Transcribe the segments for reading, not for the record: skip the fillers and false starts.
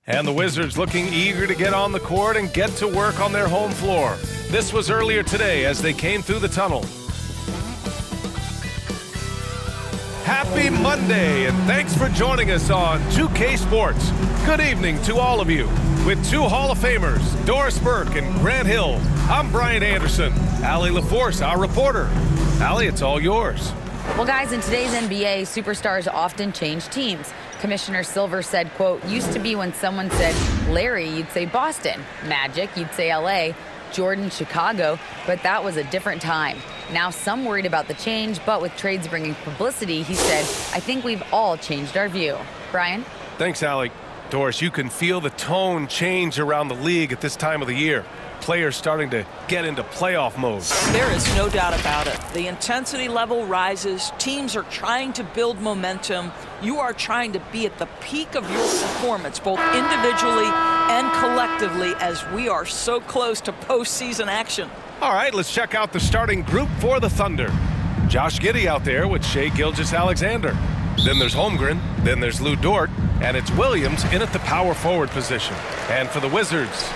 And the Wizards looking eager to get on the court and get to work on their home floor. This was earlier today as they came through the tunnel. Happy Monday, and thanks for joining us on 2K Sports. Good evening to all of you. With two Hall of Famers, Doris Burke and Grant Hill, I'm Brian Anderson. Allie LaForce, our reporter. Allie, it's all yours. Well, guys, in today's NBA, superstars often change teams. Commissioner Silver said, quote, used to be when someone said Larry, you'd say Boston. Magic, you'd say LA. Jordan, Chicago, but that was a different time. Now some worried about the change, but with trades bringing publicity, he said, I think we've all changed our view. Brian? Thanks, Allie. Doris, you can feel the tone change around the league at this time of the year. Players starting to get into playoff mode. There is no doubt about it. The intensity level rises. Teams are trying to build momentum. You are trying to be at the peak of your performance, both individually and collectively, as we are so close to postseason action. All right, let's check out the starting group for the Thunder. Josh Giddey out there with Shai Gilgeous-Alexander. Then there's Holmgren, then there's Lou Dort, and it's Williams in at the power forward position. And for the Wizards,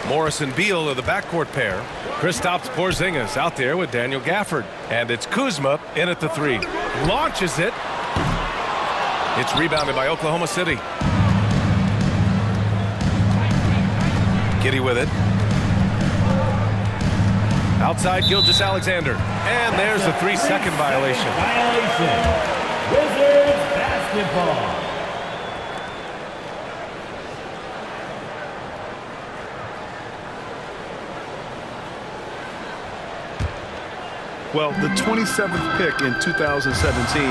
Morris and Beal are the backcourt pair. Kristaps Porzingis out there with Daniel Gafford. And it's Kuzma in at the 3. Launches it. It's rebounded by Oklahoma City. Giddey with it. Outside Gilgeous-Alexander. And there's a 3-second violation. Wizards basketball. Well, the 27th pick in 2017,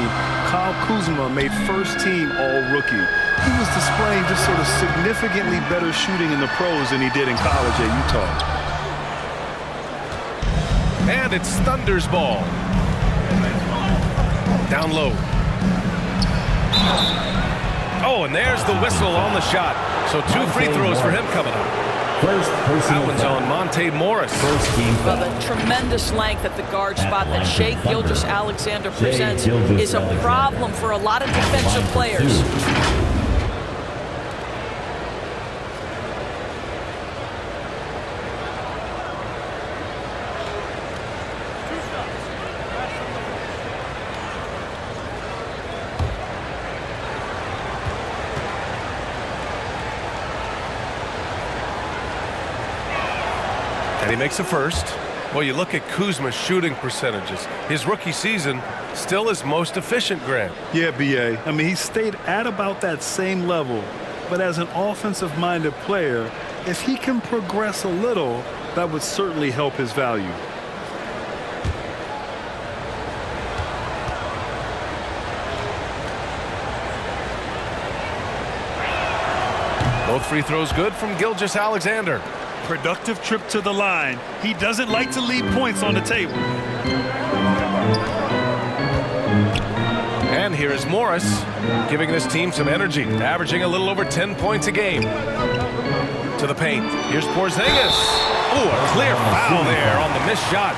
Kyle Kuzma made first-team All-Rookie. He was displaying just sort of significantly better shooting in the pros than he did in college at Utah. And it's Thunder's ball. Down low. Oh, and there's the whistle on the shot. So 2 free throws for him coming up. That one's on Monte Morris. Well, the tremendous length at the guard spot that Shai Gilgeous-Alexander presents is a problem for a lot of defensive players. And he makes a first. Well, you look at Kuzma's shooting percentages. His rookie season still his most efficient, Grant. Yeah, B.A. I mean, he stayed at about that same level. But as an offensive-minded player, if he can progress a little, that would certainly help his value. Both free throws good from Gilgeous-Alexander. Productive trip to the line. He doesn't like to leave points on the table. And here is Morris, giving this team some energy, averaging a little over 10 points a game. To the paint. Here's Porzingis. Ooh, a clear foul there on the missed shot.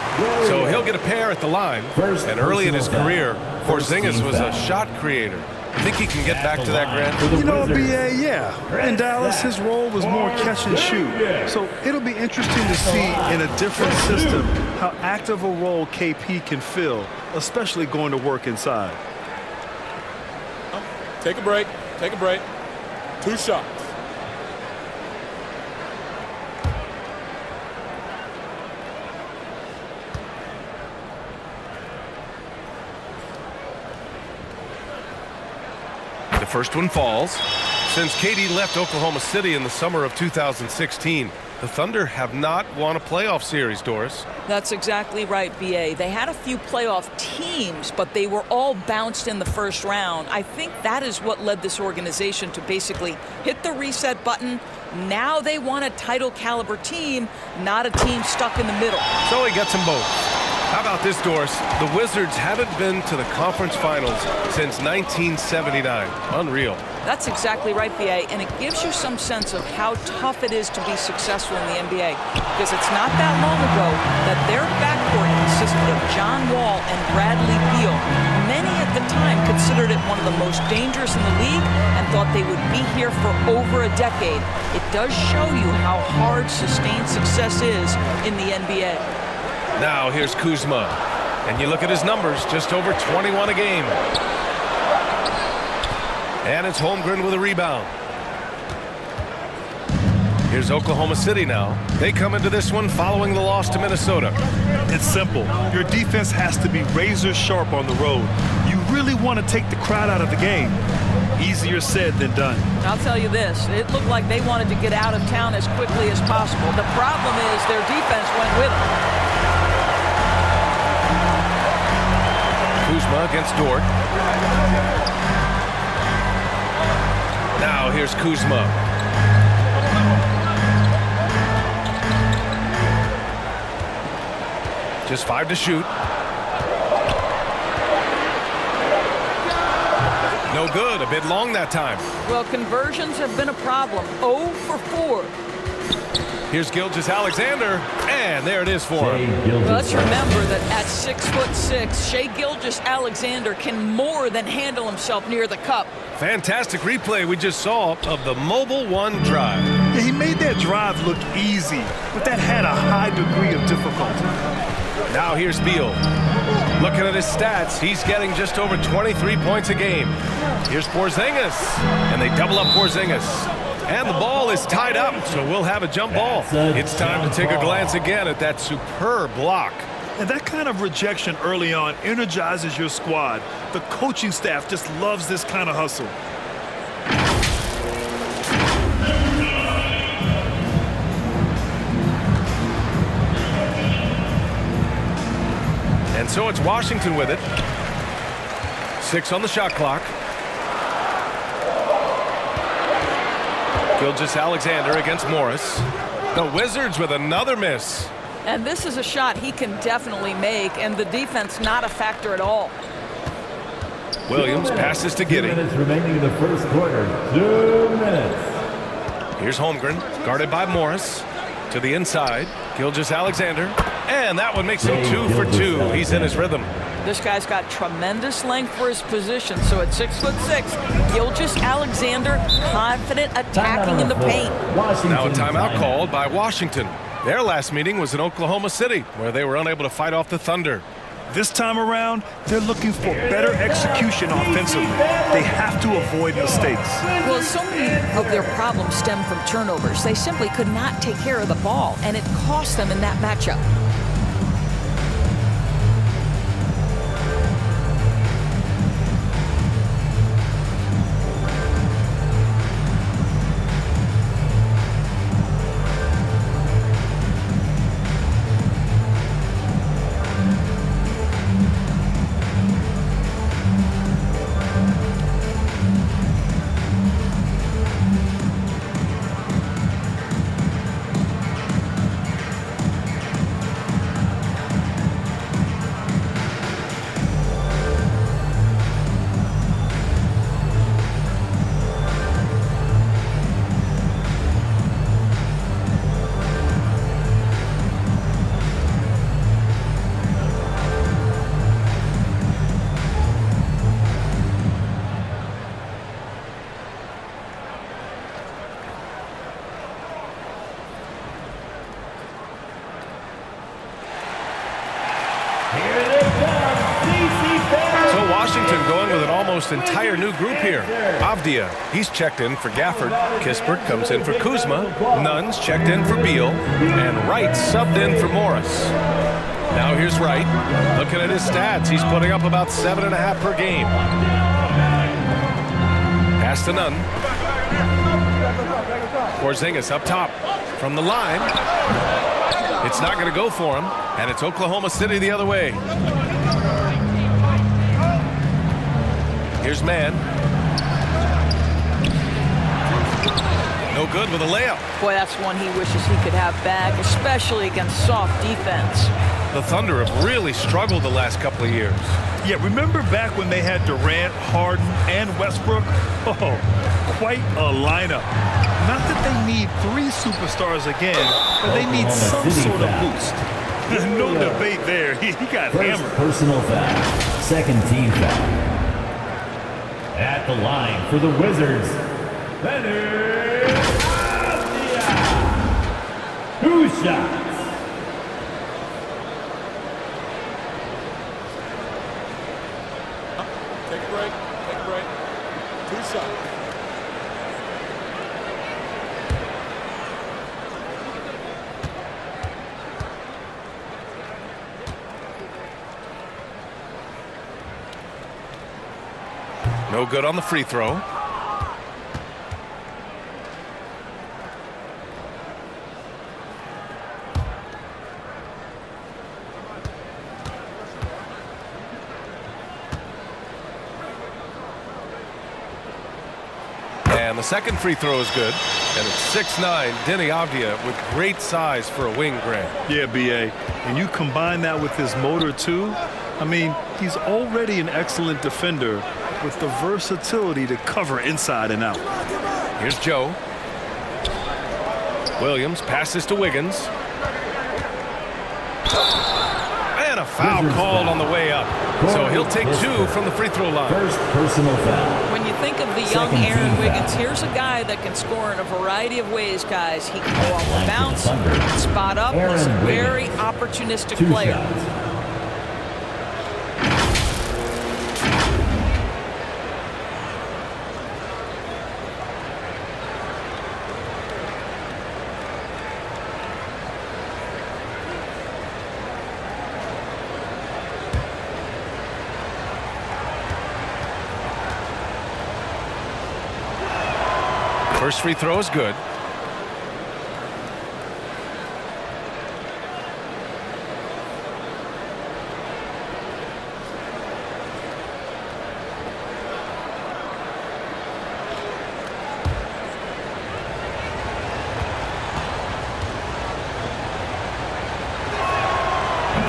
So he'll get a pair at the line. And early in his career, Porzingis was a shot creator. I think he can get back to that, Grant. You know, B.A., yeah. In Dallas, his role was more catch and shoot. So it'll be interesting to see in a different system how active a role KP can fill, especially going to work inside. Take a break. Take a break. 2 shots. The first one falls. Since KD left Oklahoma City in the summer of 2016, the Thunder have not won a playoff series, Doris. That's exactly right, B.A. They had a few playoff teams, but they were all bounced in the first round. I think that is what led this organization to basically hit the reset button. Now they want a title caliber team, not a team stuck in the middle. So he gets them both. How about this, Doris? The Wizards haven't been to the conference finals since 1979. Unreal. That's exactly right, B.A., and it gives you some sense of how tough it is to be successful in the NBA, because it's not that long ago that their backcourt consisted of John Wall and Bradley Beal. Many at the time considered it one of the most dangerous in the league and thought they would be here for over a decade. It does show you how hard sustained success is in the NBA. Now here's Kuzma. And you look at his numbers, just over 21 a game. And it's Holmgren with a rebound. Here's Oklahoma City now. They come into this one following the loss to Minnesota. It's simple. Your defense has to be razor sharp on the road. You really want to take the crowd out of the game. Easier said than done. I'll tell you this, it looked like they wanted to get out of town as quickly as possible. The problem is their defense went with them. Kuzma against Dort. Now here's Kuzma. Just 5 to shoot. No good. A bit long that time. Well, conversions have been a problem. 0 for 4. Here's Gilgeous-Alexander, and there it is for him. Well, let's remember that at 6'6", Shai Gilgeous-Alexander can more than handle himself near the cup. Fantastic replay we just saw of the Mobile One drive. Yeah, he made that drive look easy, but that had a high degree of difficulty. Now here's Beal. Looking at his stats, he's getting just over 23 points a game. Here's Porzingis, and they double up Porzingis. And the ball is tied up, so we'll have a jump ball. It's time to take a glance again at that superb block. And that kind of rejection early on energizes your squad. The coaching staff just loves this kind of hustle. And so it's Washington with it. 6 on the shot clock. Gilgeous-Alexander against Morris. The Wizards with another miss. And this is a shot he can definitely make, and the defense not a factor at all. Williams passes to 2 Giddey. minutes remaining in the first quarter. 2 minutes. Here's Holmgren, guarded by Morris. To the inside, Gilgeous-Alexander. And that one makes him 2 for 2. He's in his rhythm. This guy's got tremendous length for his position, so at 6'6", Gilgeous-Alexander confident attacking in the paint. Now a timeout called by Washington. Their last meeting was in Oklahoma City, where they were unable to fight off the Thunder. This time around, they're looking for better execution offensively. They have to avoid mistakes. Well, so many of their problems stem from turnovers. They simply could not take care of the ball, and it cost them in that matchup. So Washington going with an almost entire new group here. Avdia, he's checked in for Gafford. Kispert comes in for Kuzma. Nunn's checked in for Beal. And Wright subbed in for Morris. Now here's Wright. Looking at his stats, he's putting up about 7.5 per game. Pass to Nunn. Porzingis up top from the line. It's not going to go for him, and it's Oklahoma City the other way. Here's Mann. No good with a layup. Boy, that's one he wishes he could have back, especially against soft defense. The Thunder have really struggled the last couple of years. Yeah, remember back when they had Durant, Harden, and Westbrook? Oh, quite a lineup. Not that they need 3 superstars again, but they need some sort of boost. No debate there. He got hammered. Personal foul. Second team foul. At the line for the Wizards, Leonard Avdia. 2 shots. Take a break. Take a break. 2 shots. No good on the free throw. And the second free throw is good. And it's 6'9", Deni Avdia with great size for a wing, Grant. Yeah, B.A. And you combine that with his motor, too. I mean, he's already an excellent defender with the versatility to cover inside and out. Here's Joe. Williams passes to Wiggins. And a foul called on the way up. So he'll take 2 from the free throw line. First personal foul. When you think of the young Second Aaron team Wiggins, foul. here's a guy that can score in a variety of ways, guys. He can go off the Line for the bounce, Thunder. spot up. Aaron He's a Wiggins. very opportunistic 2 player. shots. First free throw is good.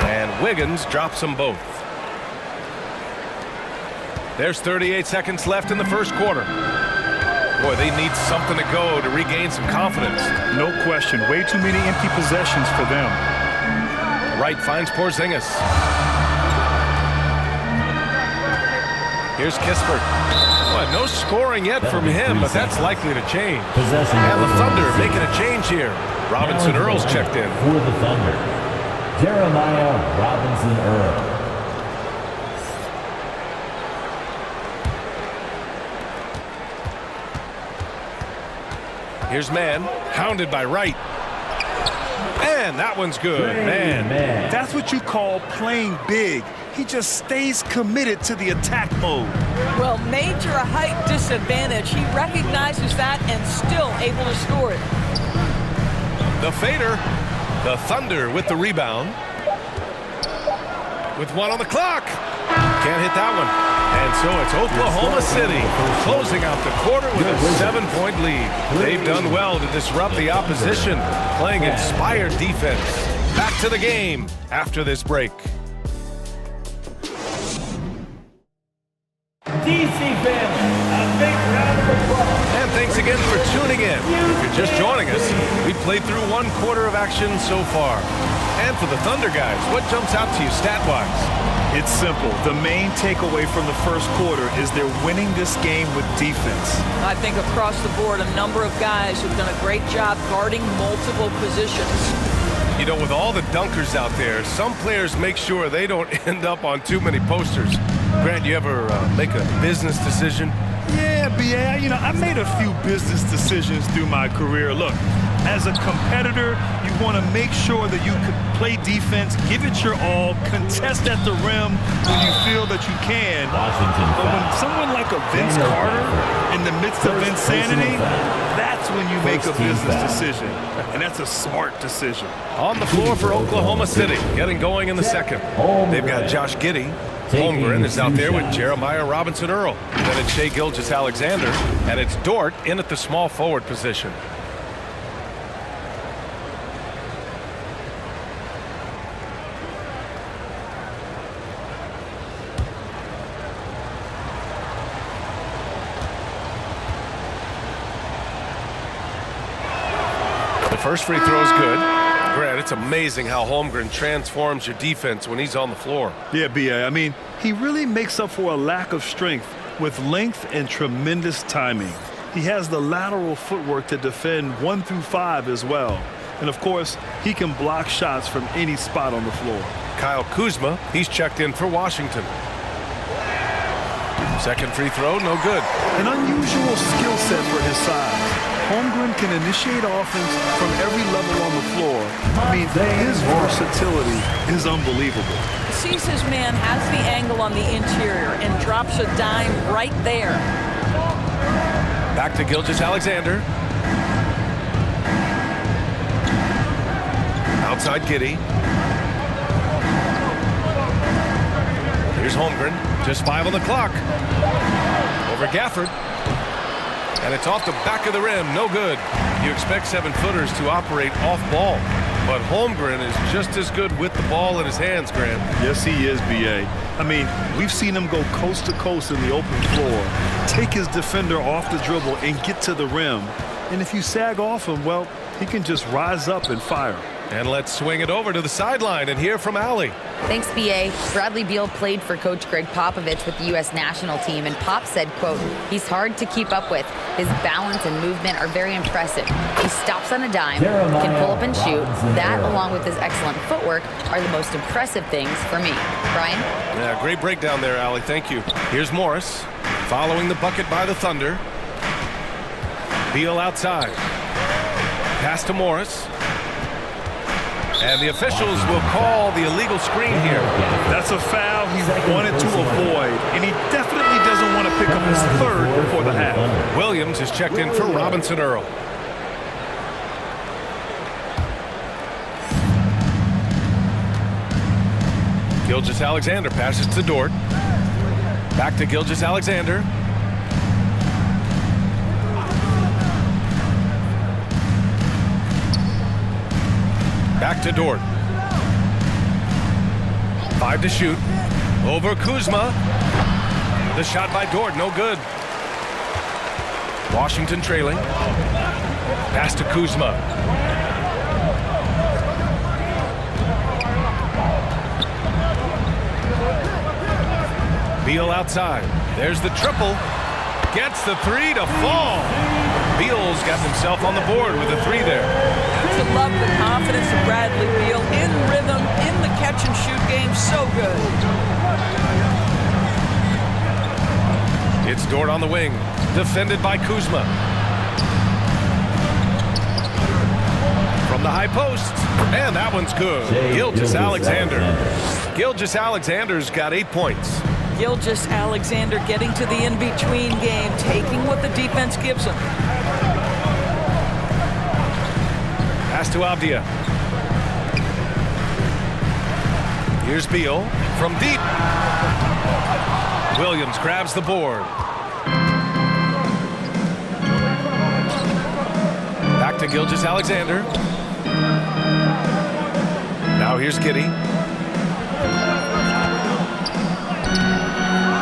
And Wiggins drops them both. There's 38 seconds left in the first quarter. Boy, they need something to go to regain some confidence. No question. Way too many empty possessions for them. Wright finds Porzingis. Here's Kispert. Well, no scoring yet from him, but that's likely to change. Possession. And the Thunder making a change here. Robinson Earl's checked in. For the Thunder, Jeremiah Robinson Earl. Here's Mann, hounded by Wright. And that one's good, man. That's what you call playing big. He just stays committed to the attack mode. Well, major height disadvantage. He recognizes that and still able to score it. The fader, the Thunder with the rebound. With 1 on the clock. Can't hit that one. And so it's Oklahoma City closing out the quarter with a 7-point lead. They've done well to disrupt the opposition, playing inspired defense. Back to the game after this break. DC family, a big round of applause. And thanks again for tuning in. If you're just joining us, we played through 1 quarter of action so far. And for the Thunder guys, what jumps out to you stat-wise? It's simple. The main takeaway from the first quarter is they're winning this game with defense. I think across the board, a number of guys have done a great job guarding multiple positions. You know, with all the dunkers out there, some players make sure they don't end up on too many posters. Grant, you ever make a business decision? Yeah, B.A., you know, I made a few business decisions through my career. Look, as a competitor, you want to make sure that you can play defense, give it your all, contest at the rim when you feel that you can. Washington But when foul. someone like a Vince Carter in the midst of First insanity, personal foul. that's when you make a First team business foul. decision. And that's a smart decision. On the floor for Oklahoma City, getting going in the second. They've got Josh Giddey. Holmgren is out there with Jeremiah Robinson Earl. Then it's Shai Gilgeous-Alexander, and it's Dort in at the small forward position. The first free throw is good. Grant, it's amazing how Holmgren transforms your defense when he's on the floor. Yeah, B.A., I mean, he really makes up for a lack of strength with length and tremendous timing. He has the lateral footwork to defend 1 through 5 as well. And of course, he can block shots from any spot on the floor. Kyle Kuzma, he's checked in for Washington. Second free throw, no good. An unusual skill set for his size. Holmgren can initiate offense from every level on the floor. I mean, his versatility is unbelievable. Sees his man, has the angle on the interior, and drops a dime right there. Back to Gilgeous-Alexander. Outside Giddey. Here's Holmgren. Just 5 on the clock. Over Gafford. And it's off the back of the rim. No good. You expect 7-footers to operate off ball. But Holmgren is just as good with the ball in his hands, Grant. Yes, he is, B.A. I mean, we've seen him go coast to coast in the open floor, take his defender off the dribble and get to the rim. And if you sag off him, well, he can just rise up and fire. And let's swing it over to the sideline and hear from Allie. Thanks, B.A. Bradley Beal played for Coach Greg Popovich with the U.S. national team, and Pop said, quote, he's hard to keep up with. His balance and movement are very impressive. He stops on a dime, can pull up and shoot. That, along with his excellent footwork, are the most impressive things for me. Brian? Yeah, great breakdown there, Allie. Thank you. Here's Morris following the bucket by the Thunder. Beal outside. Pass to Morris. And the officials will call the illegal screen here. That's a foul he wanted to avoid, and he definitely doesn't want to pick up his third before the half. Williams is checked in for Robinson Earl. Gilgeous-Alexander passes to Dort. Back to Gilgeous-Alexander. Back to Dort. 5 to shoot. Over Kuzma. The shot by Dort, no good. Washington trailing. Pass to Kuzma. Beal outside. There's the triple. Gets the 3 to fall. Beal's got himself on the board with a 3 there. To love the confidence of Bradley Beal in rhythm, in the catch and shoot game, so good. It's Dort on the wing, defended by Kuzma. From the high post, and that one's good. Gilgeous-Alexander. Gilgeous-Alexander's got 8 points. Gilgeous-Alexander getting to the in-between game, taking what the defense gives him. Pass to Avdia. Here's Beal from deep. Williams grabs the board. Back to Gilgeous-Alexander. Now here's Giddey.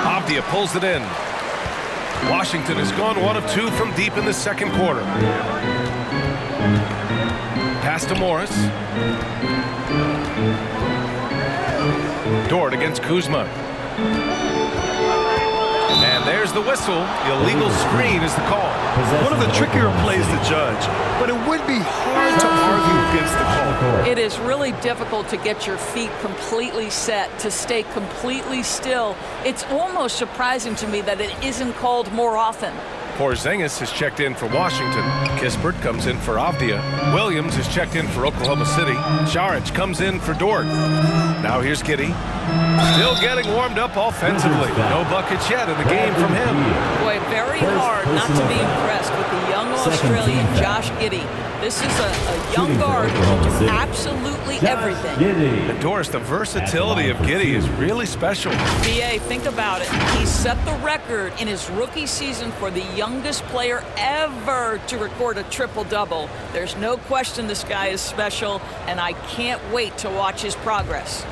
Avdia pulls it in. Washington has gone 1 of 2 from deep in the second quarter. Pass to Morris. Dort against Kuzma. And there's the whistle. Illegal screen is the call. One of the trickier plays to judge, but it would be hard to argue against the call. It is really difficult to get your feet completely set, to stay completely still. It's almost surprising to me that it isn't called more often. Porzingis is checked in for Washington. Kispert comes in for Avdia. Williams is checked in for Oklahoma City. Saric comes in for Dort. Now here's Giddey. Still getting warmed up offensively. No buckets yet in the game from him. Boy, very hard not to be impressed with the young Australian Josh Giddey. This is a young guard who can do absolutely everything. And Doris, the versatility of Giddey is really special. BA, think about it. He set the record in his rookie season for the youngest player ever to record a triple-double. There's no question this guy is special, and I can't wait to watch his progress.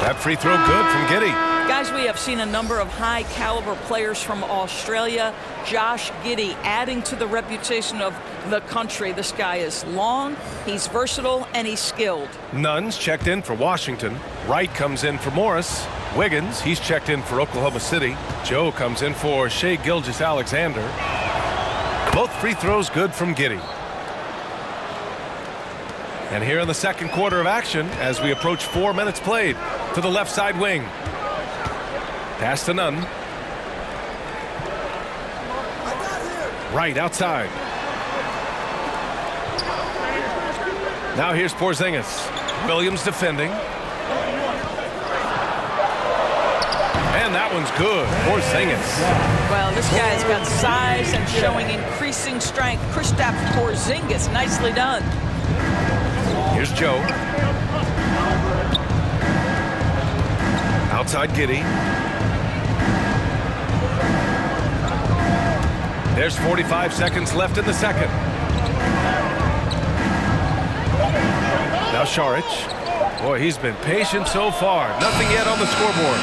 That free throw good from Giddey. Guys, we have seen a number of high-caliber players from Australia. Josh Giddey adding to the reputation of the country. This guy is long, he's versatile, and he's skilled. Nunn's checked in for Washington. Wright comes in for Morris. Wiggins, he's checked in for Oklahoma City. Joe comes in for Shai Gilgeous-Alexander. Both free throws good from Giddey. And here in the second quarter of action, as we approach 4 minutes played, to the left side wing. Pass to Nunn. Right outside. Now here's Porzingis. Williams defending. And that one's good. Porzingis. Well, this guy's got size and showing increasing strength. Kristaps Porzingis, nicely done. Here's Joe. Outside Giddey. There's 45 seconds left in the second. Now Šarić. Boy, he's been patient so far. Nothing yet on the scoreboard.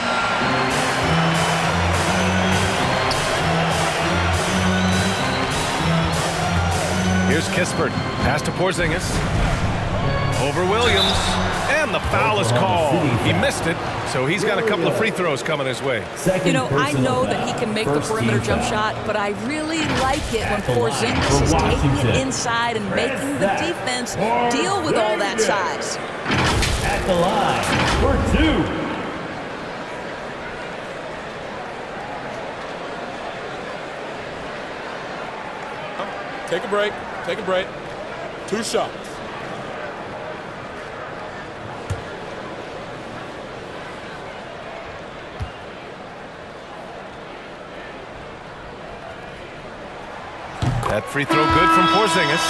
Here's Kispert. Pass to Porzingis. Over Williams. And the foul is called. He missed it, so he's got a couple of free throws coming his way. You know, I know that he can make the perimeter jump shot, but I really like it when Porzingis is taking it inside and making the defense deal with all that size. At the line for two. Take a break. Take a break. 2 shots. That free throw good from Porzingis.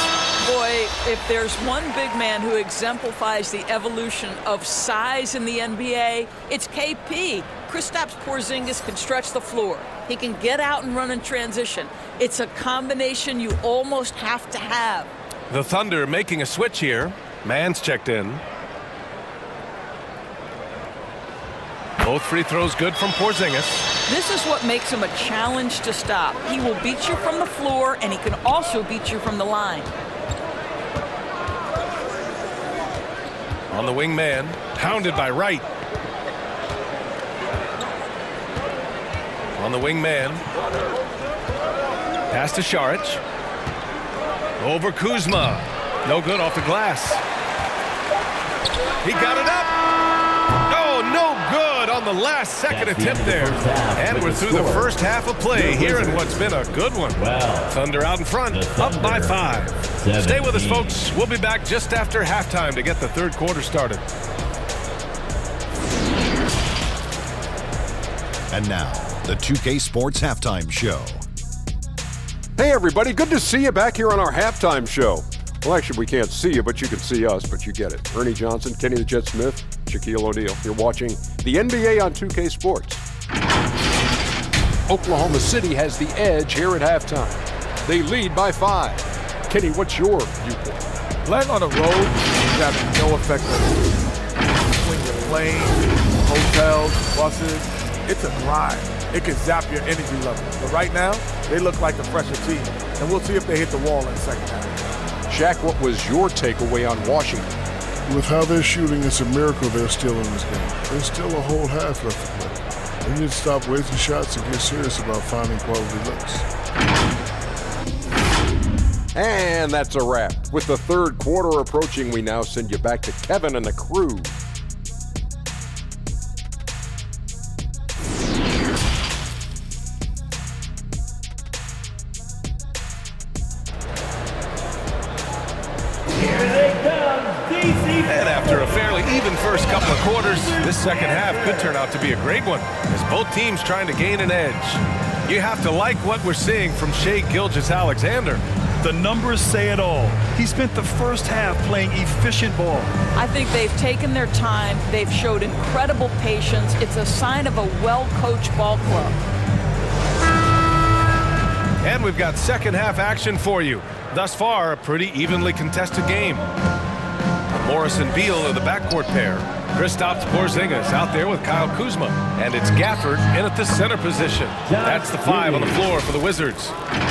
Boy, if there's one big man who exemplifies the evolution of size in the NBA, it's KP. Kristaps Porzingis can stretch the floor. He can get out and run in transition. It's a combination you almost have to have. The Thunder making a switch here. Mann's checked in. Both free throws good from Porzingis. This is what makes him a challenge to stop. He will beat you from the floor, and he can also beat you from the line. On the wing man, pounded by Wright. On the wing man. Pass to Šarić. Over Kuzma. No good off the glass. He got it up. Oh, no good on the last second attempt there. And we're through the first half of play here in what's been a good one. Thunder out in front, up by 5. Stay with us, folks. We'll be back just after halftime to get the third quarter started. And now, the 2K Sports Halftime Show. Hey everybody, good to see you back here on our halftime show. Well, actually we can't see you, but you can see us, but you get it. Ernie Johnson, Kenny the Jet Smith, Shaquille O'Neal. You're watching the NBA on 2K Sports. Oklahoma City has the edge here at halftime. They lead by 5. Kenny, what's your viewpoint? Playing on the road is having no effect on you. When you're playing, hotels, buses, it's a grind. It can zap your energy level. But right now, they look like a fresher team. And we'll see if they hit the wall in the second half. Shaq, what was your takeaway on Washington? With how they're shooting, it's a miracle they're still in this game. There's still a whole half left to play. They need to stop wasting shots and get serious about finding quality looks. And that's a wrap. With the third quarter approaching, we now send you back to Kevin and the crew. And after a fairly even first couple of quarters, this second half could turn out to be a great one, as both teams trying to gain an edge. You have to like what we're seeing from Shai Gilgeous-Alexander. The numbers say it all. He spent the first half playing efficient ball. I think they've taken their time. They've showed incredible patience. It's a sign of a well-coached ball club. And we've got second half action for you. Thus far, a pretty evenly contested game. Morris and Beal are the backcourt pair. Kristaps Porzingis out there with Kyle Kuzma. And it's Gafford in at the center position. That's the 5 on the floor for the Wizards.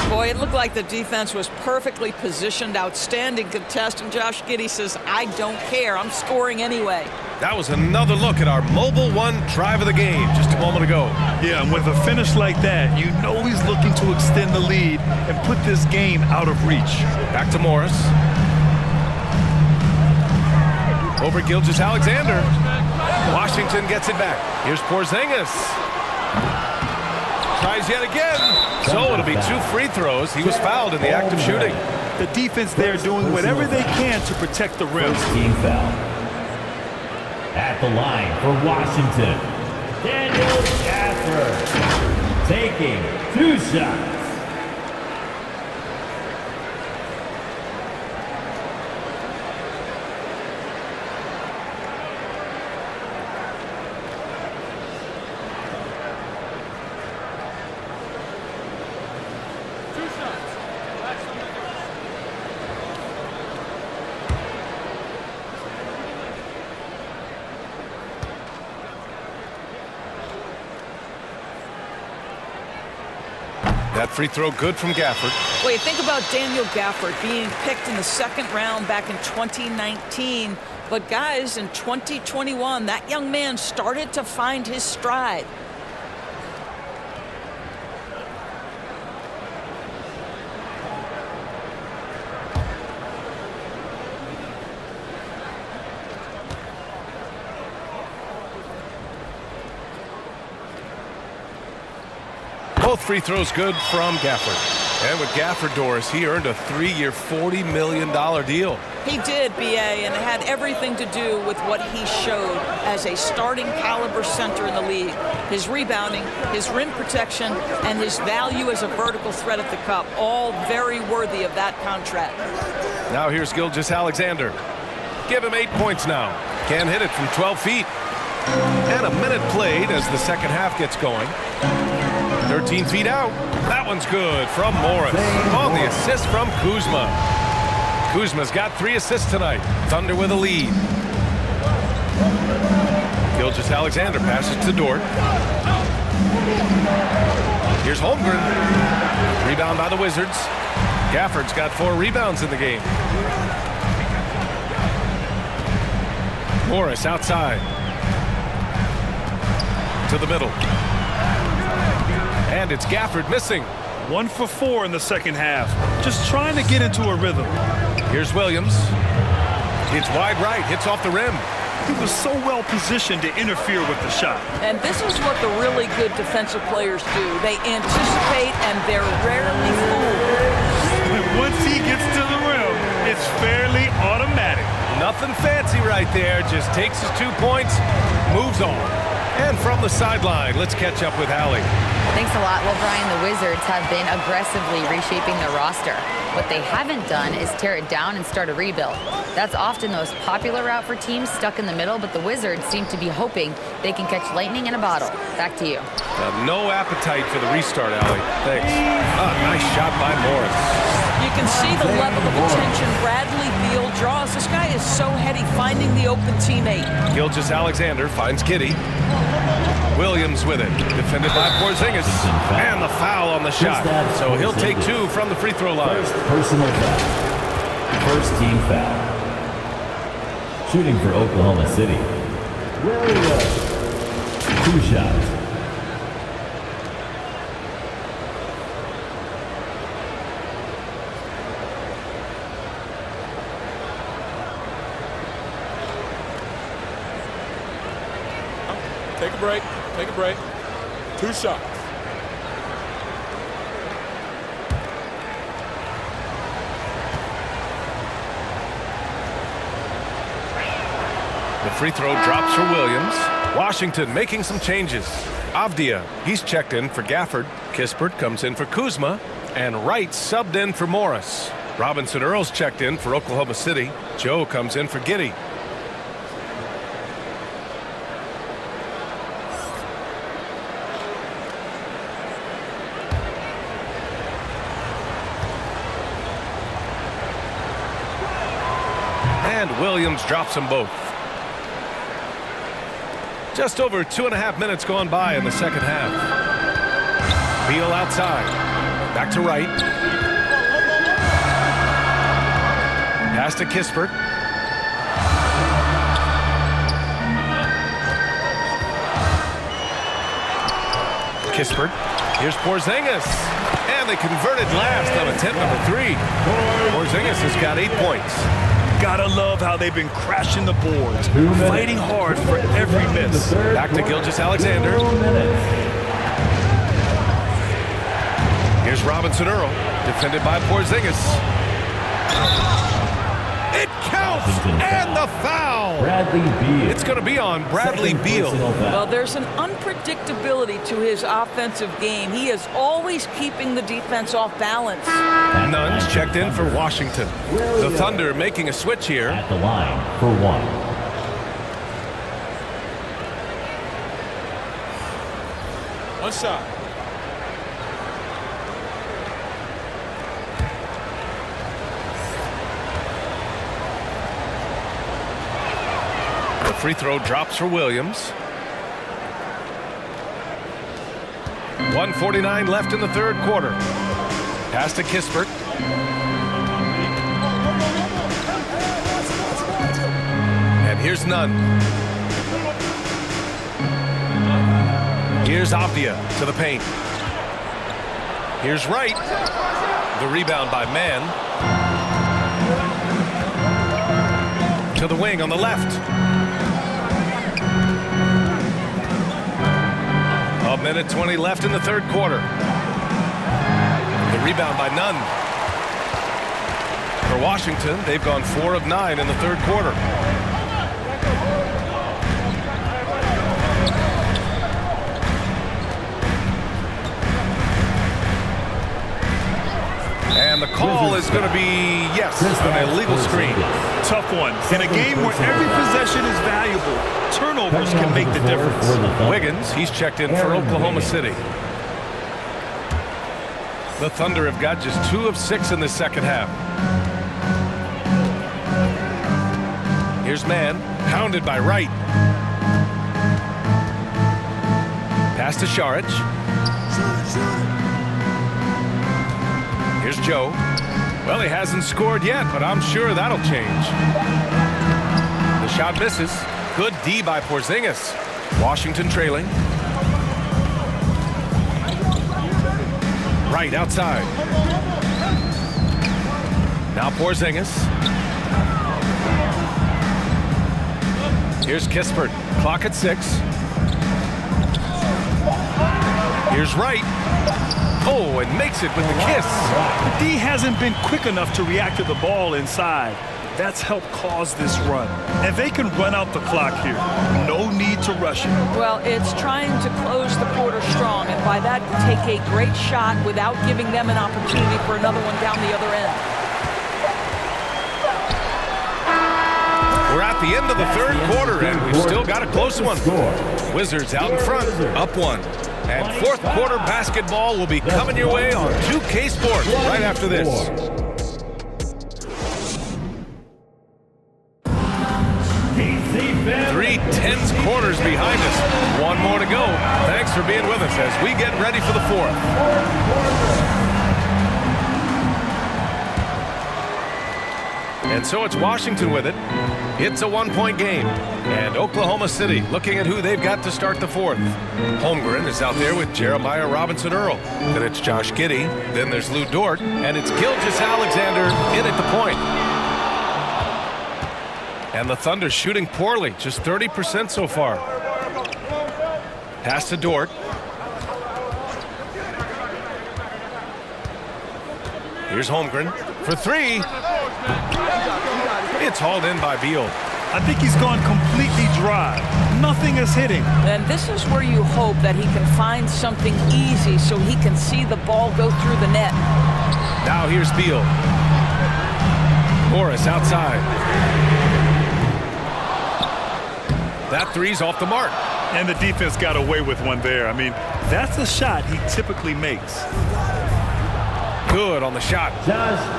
Boy, it looked like the defense was perfectly positioned. Outstanding contest. And Josh Giddey says, I don't care. I'm scoring anyway. That was another look at our Mobile One drive of the game just a moment ago. Yeah, and with a finish like that, you know he's looking to extend the lead and put this game out of reach. Back to Morris. Over Gilgeous-Alexander. Washington gets it back. Here's Porzingis. Tries yet again. So it'll be 2 free throws. He was fouled in the act of shooting. The defense there doing whatever they can to protect the rim. Team foul. At the line for Washington, Daniel Gafford taking 2 shots. That free throw good from Gafford. Well, you think about Daniel Gafford being picked in the 2nd round back in 2019. But guys, in 2021, that young man started to find his stride. Both free throws good from Gafford. And with Gafford, Doris, he earned a 3-year, $40 million deal. He did, BA, and it had everything to do with what he showed as a starting caliber center in the league. His rebounding, his rim protection, and his value as a vertical threat at the cup, all very worthy of that contract. Now here's Gilgeous-Alexander. Give him 8 points now. Can't hit it from 12 feet. And a minute played as the second half gets going. 13 feet out. That one's good from Morris. On the assist from Kuzma. Kuzma's got 3 assists tonight. Thunder with a lead. Gilgeous-Alexander passes to Dort. Here's Holmgren. Rebound by the Wizards. Gafford's got 4 rebounds in the game. Morris outside. To the middle. And it's Gafford missing. 1 for 4 in the second half. Just trying to get into a rhythm. Here's Williams. It's wide right, hits off the rim. He was so well positioned to interfere with the shot. And this is what the really good defensive players do. They anticipate and they're rarely fooled. And once he gets to the rim, it's fairly automatic. Nothing fancy right there. Just takes his 2 points, moves on. And from the sideline, let's catch up with Hallie. Thanks a lot. Well, Brian, the Wizards have been aggressively reshaping their roster. What they haven't done is tear it down and start a rebuild. That's often the most popular route for teams stuck in the middle, but the Wizards seem to be hoping they can catch lightning in a bottle. Back to you. No appetite for the restart, Allie. Thanks. Nice shot by Morris. You can see the level of attention Bradley Beal draws. This guy is so heady finding the open teammate. Gilgeous-Alexander finds Giddey. Williams with it. Defended by Porzingis. And the foul on the shot. So he'll take 2 from the free throw line. First personal foul. First team foul. Shooting for Oklahoma City, Williams. 2 shots. Take a break. Take a break. 2 shots. The free throw drops for Williams. Washington making some changes. Avdia, he's checked in for Gafford. Kispert comes in for Kuzma. And Wright subbed in for Morris. Robinson Earls checked in for Oklahoma City. Joe comes in for Giddey. And Williams drops them both. Just over 2.5 minutes gone by in the second half. Beal outside. Back to right. Pass to Kispert. Kispert. Here's Porzingis. And they converted last on attempt number 3. Porzingis has got 8 points. Gotta love how they've been crashing the boards, fighting hard for every miss. Back to Gilgeous-Alexander. Here's Robinson Earl, defended by Porzingis. It counts, and the foul. Bradley Beal. It's going to be on Bradley Beal. Well, there's an unpredictability to his offensive game. He is always keeping the defense off balance. Nunn's checked in for Washington. The Thunder making a switch here. At the line for 1. One shot. The free throw drops for Williams. 1:49 left in the third quarter. Pass to Kispert. And here's Nunn. Here's Avdia to the paint. Here's Wright. The rebound by Mann. To the wing on the left. A minute 20 left in the third quarter. The rebound by Nunn. For Washington, they've gone 4 of 9 in the third quarter. And the call is going to be, yes, an illegal screen. Tough one. In a game where every possession is valuable, turnovers can make the difference. Wiggins, he's checked in for Oklahoma City. The Thunder have got just 2 of 6 in the second half. Here's Mann, pounded by Wright. Pass to Šarić. Here's Joe. Well, he hasn't scored yet, but I'm sure that'll change. The shot misses. Good D by Porzingis. Washington trailing. Right outside. Now Porzingis. Here's Kispert. Clock at 6. Here's Wright. Oh, and makes it with the kiss. D hasn't been quick enough to react to the ball inside. That's helped cause this run. And they can run out the clock here. No need to rush it. Well, it's trying to close the quarter strong, and by that, take a great shot without giving them an opportunity for another one down the other end. We're at the end of the third quarter, and we've still got a close one. Wizards out in front, up 1. And fourth quarter basketball will be coming your way on 2K Sports right after this. 3 tense quarters behind us. 1 more to go. Thanks for being with us as we get ready for the fourth. And so it's Washington with it. It's a 1-point game. And Oklahoma City looking at who they've got to start the fourth. Holmgren is out there with Jeremiah Robinson Earl. Then it's Josh Giddey. Then there's Lou Dort. And it's Gilgeous-Alexander in at the point. And the Thunder shooting poorly, just 30% so far. Pass to Dort. Here's Holmgren for 3. It's hauled in by Beal. I think he's gone completely dry. Nothing is hitting. And this is where you hope that he can find something easy so he can see the ball go through the net. Now here's Beal. Morris outside. That 3's off the mark. And the defense got away with one there. I mean, that's a shot he typically makes. good on the shot.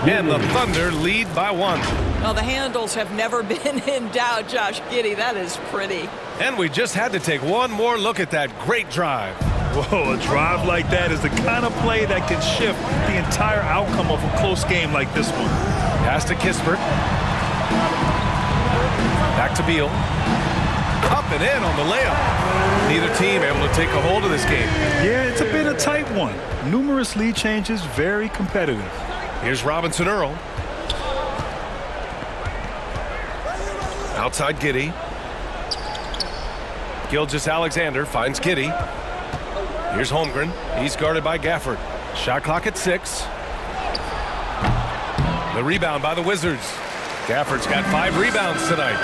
And the Thunder lead by 1. Well, the handles have never been in doubt, Josh Giddey. That is pretty. And we just had to take one more look at that great drive. Whoa, a drive like that is the kind of play that can shift the entire outcome of a close game like this one. Pass to Kispert. Back to Beal. Up and in on the layup. Neither team able to take a hold of this game. Yeah, it's been a tight one. Numerous lead changes, very competitive. Here's Robinson Earl. Outside Giddey. Gilgeous-Alexander finds Giddey. Here's Holmgren. He's guarded by Gafford. Shot clock at 6. The rebound by the Wizards. Gafford's got 5 rebounds tonight.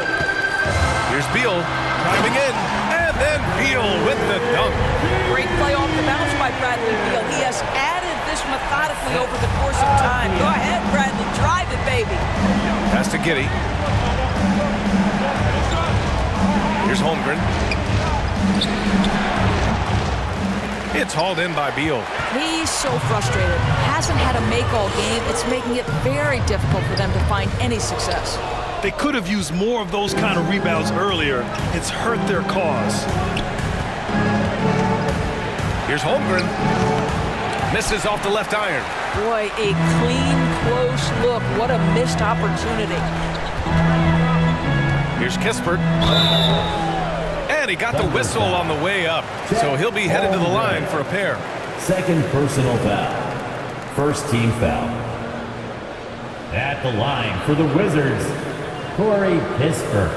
Here's Beal driving in, and then Beal with the dunk. Great play off the bounce by Bradley Beal. He has added this methodically over the course of time. Go ahead, Bradley. Drive it, baby. Pass to Giddey. Here's Holmgren. It's hauled in by Beal. He's so frustrated. Hasn't had a make-all game. It's making it very difficult for them to find any success. They could have used more of those kind of rebounds earlier. It's hurt their cause. Here's Holmgren. Misses off the left iron. Boy, a clean, close look. What a missed opportunity. Here's Kispert. And he got the whistle on the way up. So he'll be headed to the line for a pair. Second personal foul. First team foul. At the line for the Wizards, Corey Kispert.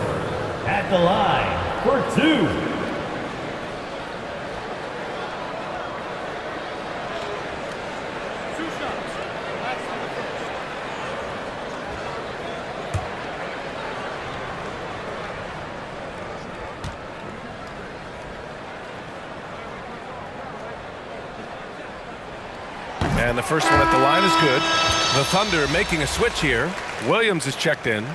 At the line for 2. And the first one at the line is good. The Thunder making a switch here. Williams is checked in.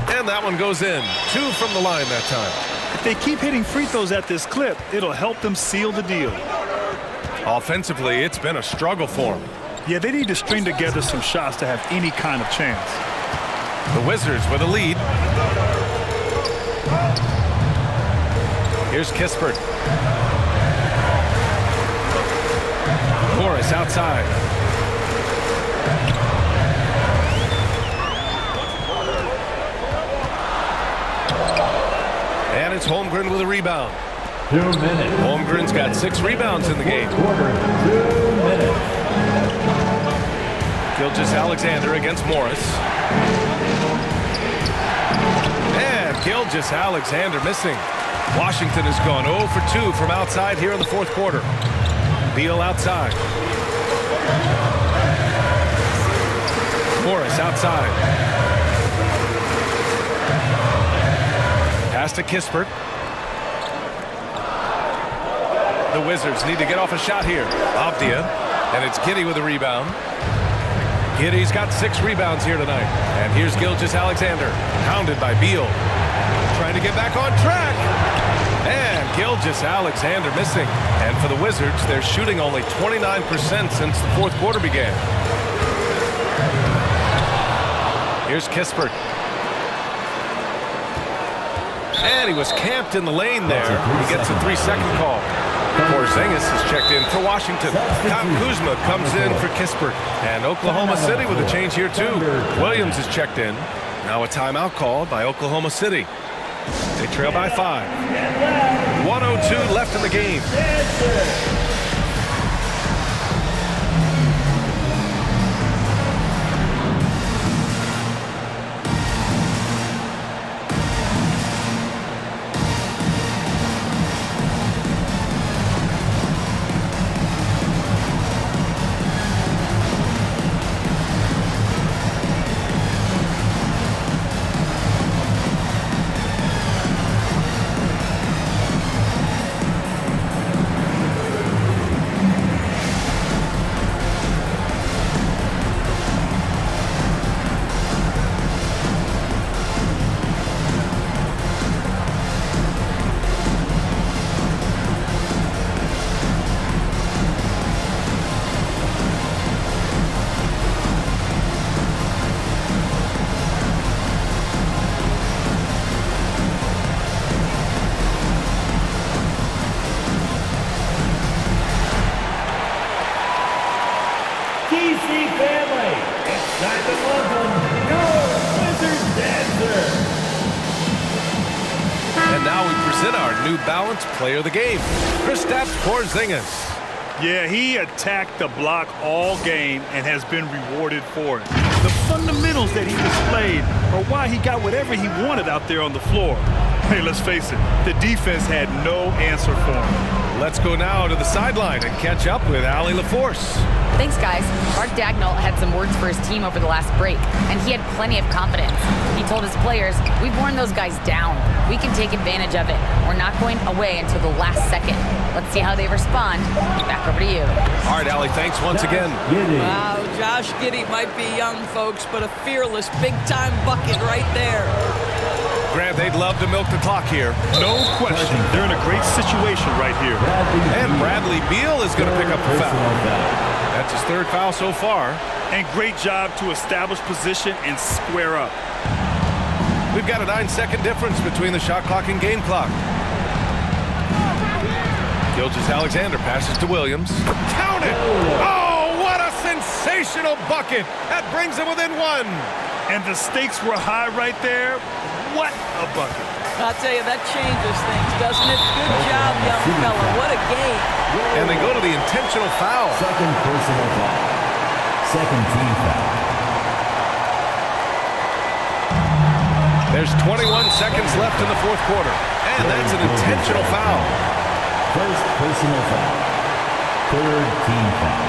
And that one goes in. 2 from the line that time. If they keep hitting free throws at this clip, it'll help them seal the deal. Offensively, it's been a struggle for them. Yeah, they need to string together some shots to have any kind of chance. The Wizards with a lead. Here's Kispert. Morris outside. And it's Holmgren with a rebound. 2 minutes. Holmgren's got 6 rebounds in the game. Quarter, 2 minutes. Gilgeous-Alexander against Morris. And Gilgeous-Alexander missing. Washington has gone 0 for 2 from outside here in the fourth quarter. Beal outside. Morris outside. Pass to Kispert. The Wizards need to get off a shot here. Avdia. And it's Giddey with a rebound. Giddey's got 6 rebounds here tonight. And here's Gilgeous-Alexander. Pounded by Beal. Trying to get back on track. And Gilgeous-Alexander missing. And for the Wizards, they're shooting only 29% since the fourth quarter began. Here's Kispert. And he was camped in the lane there. He gets a 3-second call. Porzingis is checked in for Washington. Kyle Kuzma comes in for Kispert. And Oklahoma City with a change here too. Williams is checked in. Now a timeout called by Oklahoma City. They trail by 5. 1:02 left in the game. Time to welcome your Wizard Dancer. And now we present our New Balance Player of the Game, Kristaps Porzingis. Yeah, he attacked the block all game and has been rewarded for it. The fundamentals that he displayed are why he got whatever he wanted out there on the floor. Hey, let's face it, the defense had no answer for him. Let's go now to the sideline and catch up with Allie LaForce. Thanks, guys. Mark Dagnall had some words for his team over the last break, and he had plenty of confidence. He told his players, "We've worn those guys down. We can take advantage of it. We're not going away until the last second." Let's see how they respond. Back over to you. All right, Allie, thanks once again. Wow, Josh Giddey might be young, folks, but a fearless big-time bucket right there. Grant, they'd love to milk the clock here. No question, they're in a great situation right here. And Bradley Beal is going to pick up the foul. That's his third foul so far. And great job to establish position and square up. We've got a 9-second difference between the shot clock and game clock. Gilgeous-Alexander passes to Williams. Count it! Oh, what a sensational bucket! That brings him within one. And the stakes were high right there. What a bucket. I'll tell you, that changes things, doesn't it? Good job, young fella. What a game. And they go to the intentional foul. Second personal foul. Second team foul. There's 21 seconds left in the fourth quarter. And that's an intentional foul. First personal foul. Third team foul.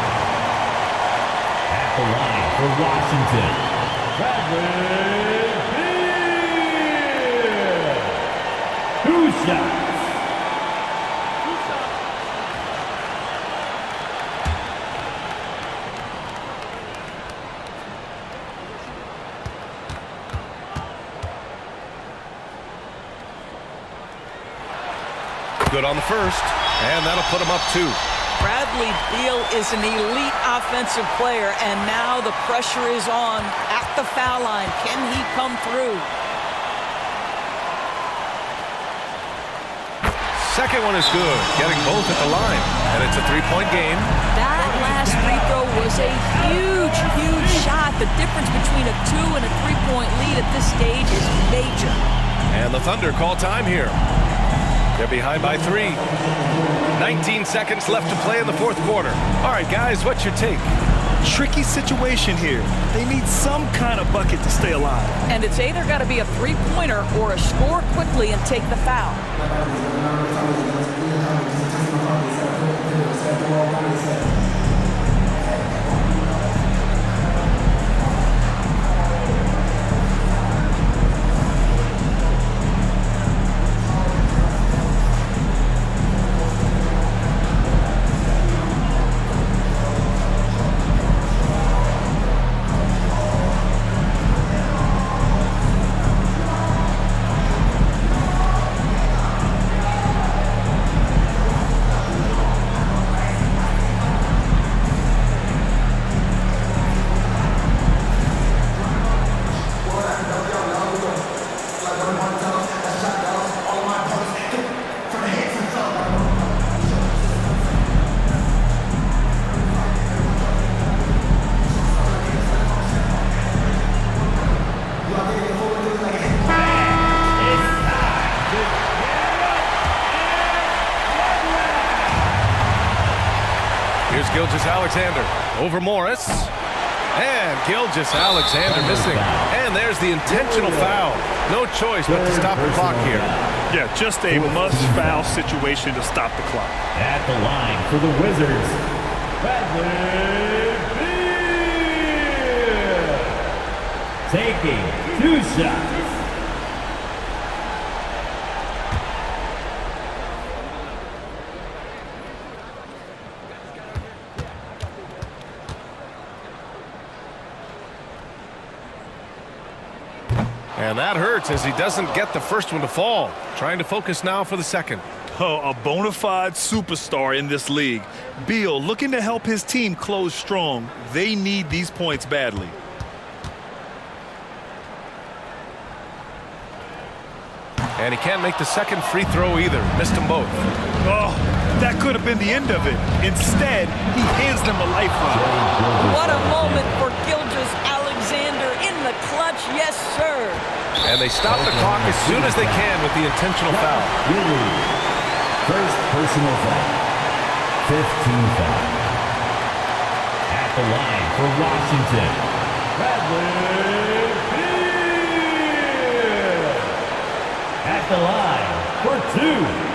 At the line for Washington, Bradley Beal. 2 shots. Good on the first, and that'll put him up 2. Bradley Beal is an elite offensive player, and now the pressure is on at the foul line. Can he come through? Second one is good, getting both at the line, and it's a 3-point game. That last free throw was a huge, huge shot. The difference between a 2 and a 3-point lead at this stage is major. And the Thunder call time here. They're behind by 3. 19 seconds left to play in the fourth quarter. All right, guys, what's your take? Tricky situation here. They need some kind of bucket to stay alive. And it's either got to be a three-pointer or a score quickly and take the foul. Here's Gilgeous-Alexander over Morris. And Gilgeous-Alexander missing. And there's the intentional foul. No choice but to stop the clock here. Yeah, just a must-foul situation to stop the clock. At the line for the Wizards, Bradley Beal. Taking 2 shots. And that hurts as he doesn't get the first one to fall. Trying to focus now for the second. Oh, a bona fide superstar in this league. Beal looking to help his team close strong. They need these points badly. And he can't make the second free throw either. Missed them both. Oh, that could have been the end of it. Instead, he hands them a lifeline. What a moment for Gilgeous-Alexander. And they stop the clock as soon as they can with the intentional foul. Gilly. First personal foul. 15 foul. At the line for Washington, Bradley Beal. At the line for 2.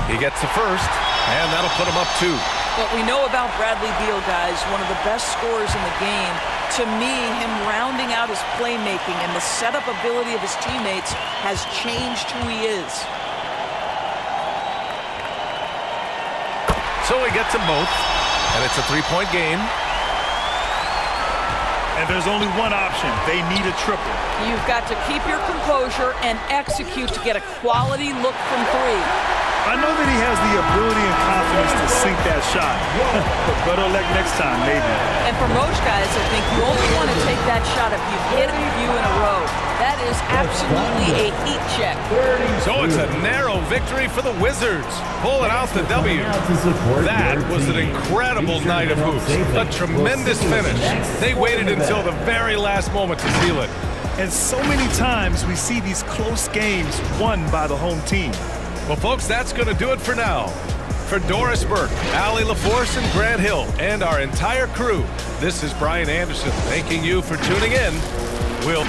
He gets the first, and that'll put him up 2. What we know about Bradley Beal, guys, one of the best scorers in the game. To me, him rounding out his playmaking and the setup ability of his teammates has changed who he is. So he gets them both, and it's a 3-point game. And there's only one option. They need a triple. You've got to keep your composure and execute to get a quality look from 3. I know that he has the ability and confidence to sink that shot. But better luck next time, maybe. And for most guys, I think you only want to take that shot if you've hit a few in a row. That is absolutely a heat check. So it's a narrow victory for the Wizards, pulling out the W. That was an incredible night of hoops. A tremendous finish. They waited until the very last moment to seal it. And so many times we see these close games won by the home team. Well, folks, that's going to do it for now. For Doris Burke, Allie LaForce, and Grant Hill, and our entire crew, this is Brian Anderson thanking you for tuning in. We'll